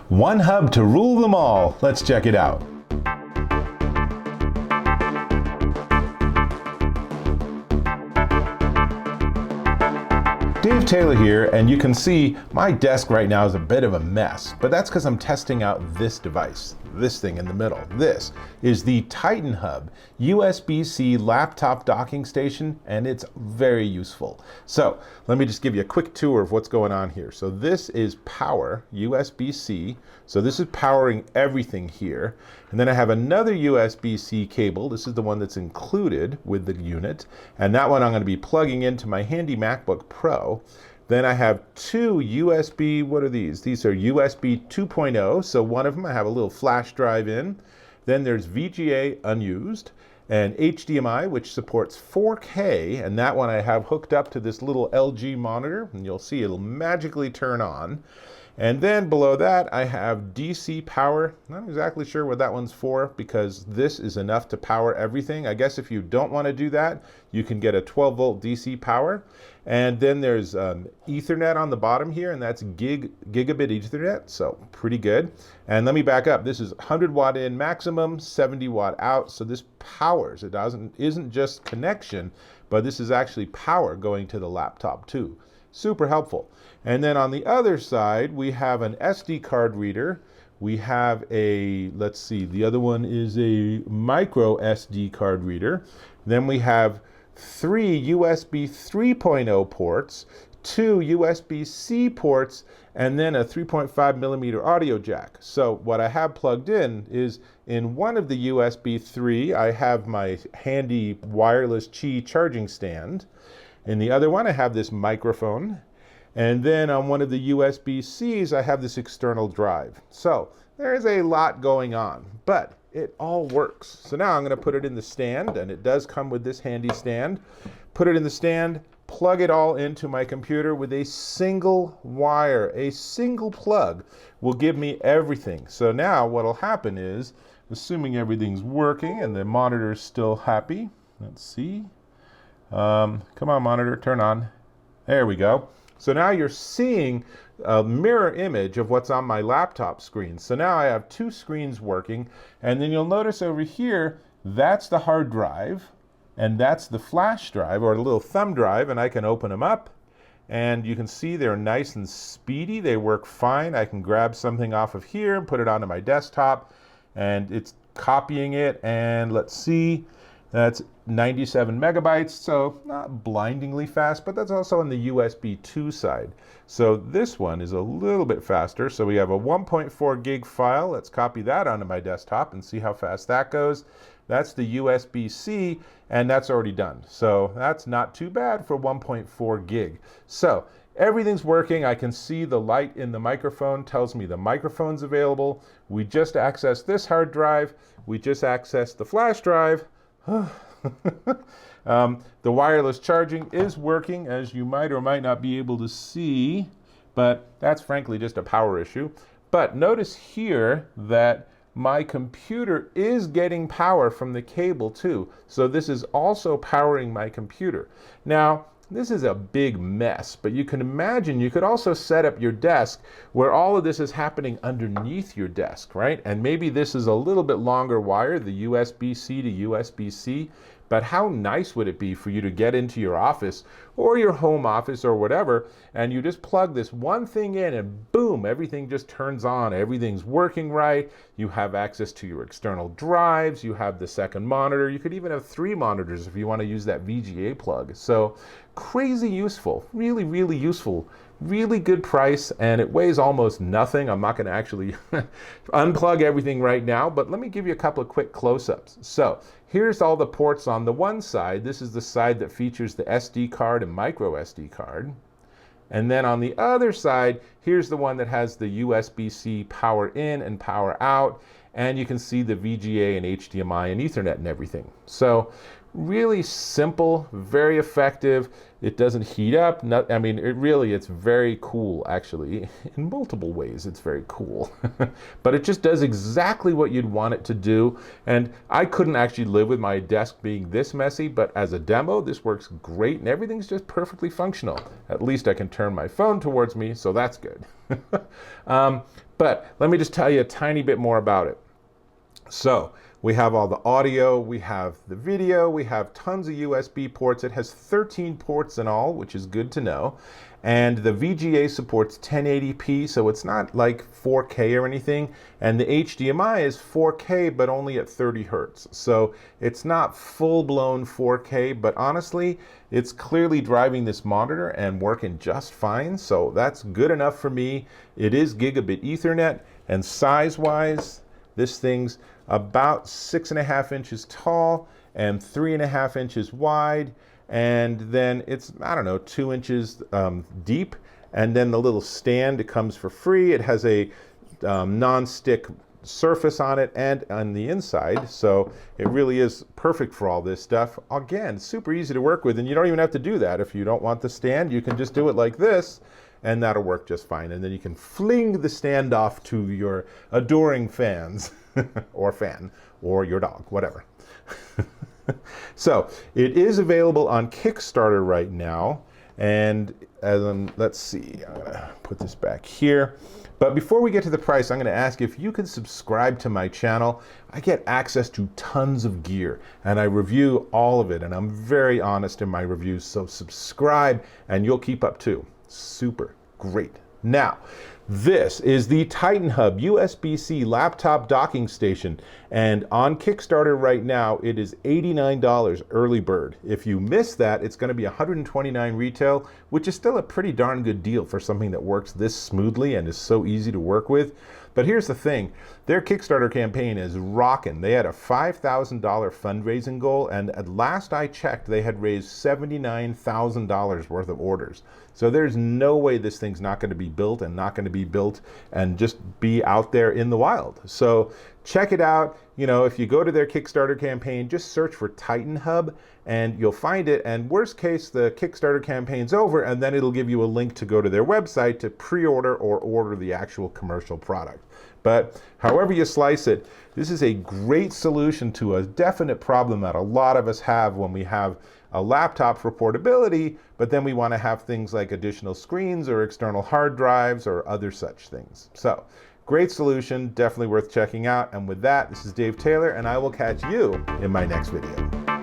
One hub to rule them all. Let's check it out. Dave Taylor here, and you can see my desk right now is a bit of a mess, but that's because I'm testing out this device, this thing in the middle. This is the TitanHub USB-C laptop docking station, and it's very useful. So let me just give you a quick tour of what's going on here. So this is power, USB-C. So this is powering everything here. And then I have another USB-C cable. This is the one that's included with the unit. And that one I'm going to be plugging into my handy MacBook Pro. Then I have two USB, what are these? These are USB 2.0. So one of them I have a little flash drive in. Then there's VGA unused and HDMI, which supports 4K. And that one I have hooked up to this little LG monitor, and you'll see it'll magically turn on. And then below that, I have DC power. Not exactly sure what that one's for, because this is enough to power everything. I guess if you don't want to do that, you can get a 12-volt DC power. And then there's Ethernet on the bottom here, and that's gigabit Ethernet, so pretty good. And let me back up. This is 100 watt in maximum, 70 watt out. So this powers. It isn't just connection, but this is actually power going to the laptop too. Super helpful. And then on the other side, we have an SD card reader. We have a, let's see, the other one is a micro SD card reader. Then we have 3 USB 3.0 ports, 2 USB-C ports, and then a 3.5 millimeter audio jack. So what I have plugged in is, in one of the USB 3, I have my handy wireless Qi charging stand. In the other one, I have this microphone. And then on one of the USB-Cs, I have this external drive. So there's a lot going on, but it all works. So now I'm going to put it in the stand, and it does come with this handy stand. Put it in the stand, plug it all into my computer with a single wire. A single plug will give me everything. So now what will happen is, assuming everything's working and the monitor's still happy, let's see. Come on, monitor, turn on. There we go. So now you're seeing a mirror image of what's on my laptop screen. So now I have two screens working, and then you'll notice over here, that's the hard drive, and that's the flash drive, or a little thumb drive, and I can open them up, and you can see they're nice and speedy. They work fine. I can grab something off of here and put it onto my desktop, and it's copying it, and let's see. That's 97 megabytes, so not blindingly fast, but that's also on the USB 2 side. So this one is a little bit faster. So we have a 1.4 gig file. Let's copy that onto my desktop and see how fast that goes. That's the USB-C, and that's already done. So that's not too bad for 1.4 gig. So everything's working. I can see the light in the microphone tells me the microphone's available. We just accessed this hard drive. We just accessed the flash drive. The wireless charging is working, as you might or might not be able to see, but that's frankly just a power issue. But notice here that my computer is getting power from the cable too. So this is also powering my computer. Now, this is a big mess, but you can imagine you could also set up your desk where all of this is happening underneath your desk, right? And maybe this is a little bit longer wire, the USB-C to USB-C, but how nice would it be for you to get into your office or your home office or whatever, and you just plug this one thing in and boom, everything just turns on. Everything's working right. You have access to your external drives. You have the second monitor. You could even have 3 monitors if you want to use that VGA plug. So crazy useful, really, really useful. Really good price, and it weighs almost nothing. I'm not going to actually unplug everything right now, but let me give you a couple of quick close-ups. So here's all the ports on the one side. This is the side that features the SD card and micro SD card. And then on the other side, here's the one that has the USB-C power in and power out. And you can see the VGA and HDMI and Ethernet and everything. So really simple, very effective. It doesn't heat up. I mean, it's very cool, actually. In multiple ways, it's very cool. But it just does exactly what you'd want it to do. And I couldn't actually live with my desk being this messy, but as a demo, this works great, and everything's just perfectly functional. At least I can turn my phone towards me, so that's good. But let me just tell you a tiny bit more about it. So we have all the audio, we have the video, we have tons of USB ports. It has 13 ports in all, which is good to know. And the VGA supports 1080p, so it's not like 4K or anything. And the HDMI is 4K, but only at 30 hertz. So it's not full-blown 4K, but honestly, it's clearly driving this monitor and working just fine. So that's good enough for me. It is gigabit Ethernet, and size-wise, this thing's about 6.5 inches tall and 3.5 inches wide. And then it's, I don't know, 2 inches deep. And then the little stand, it comes for free. It has a non-stick surface on it and on the inside. So it really is perfect for all this stuff. Again, super easy to work with. And you don't even have to do that. If you don't want the stand, you can just do it like this, and that'll work just fine. And then you can fling the stand off to your adoring fans or fan or your dog, whatever. So it is available on Kickstarter right now. And let's see, I'm gonna put this back here. But before we get to the price, I'm gonna ask if you can subscribe to my channel. I get access to tons of gear and I review all of it, and I'm very honest in my reviews. So subscribe and you'll keep up too. Super great. Now, this is the TitanHub USB-C laptop docking station, and on Kickstarter right now it is $89 early bird. If you miss that, it's going to be $129 retail, which is still a pretty darn good deal for something that works this smoothly and is so easy to work with. But here's the thing, their Kickstarter campaign is rocking. They had a $5,000 fundraising goal, and at last I checked, they had raised $79,000 worth of orders. So there's no way this thing's not going to be built and just be out there in the wild. So check it out. You know, if you go to their Kickstarter campaign, just search for TitanHub and you'll find it. And worst case, the Kickstarter campaign's over, and then it'll give you a link to go to their website to pre-order or order the actual commercial product. But however you slice it, this is a great solution to a definite problem that a lot of us have when we have a laptop for portability, but then we want to have things like additional screens or external hard drives or other such things. So, great solution, definitely worth checking out. And with that, this is Dave Taylor, and I will catch you in my next video.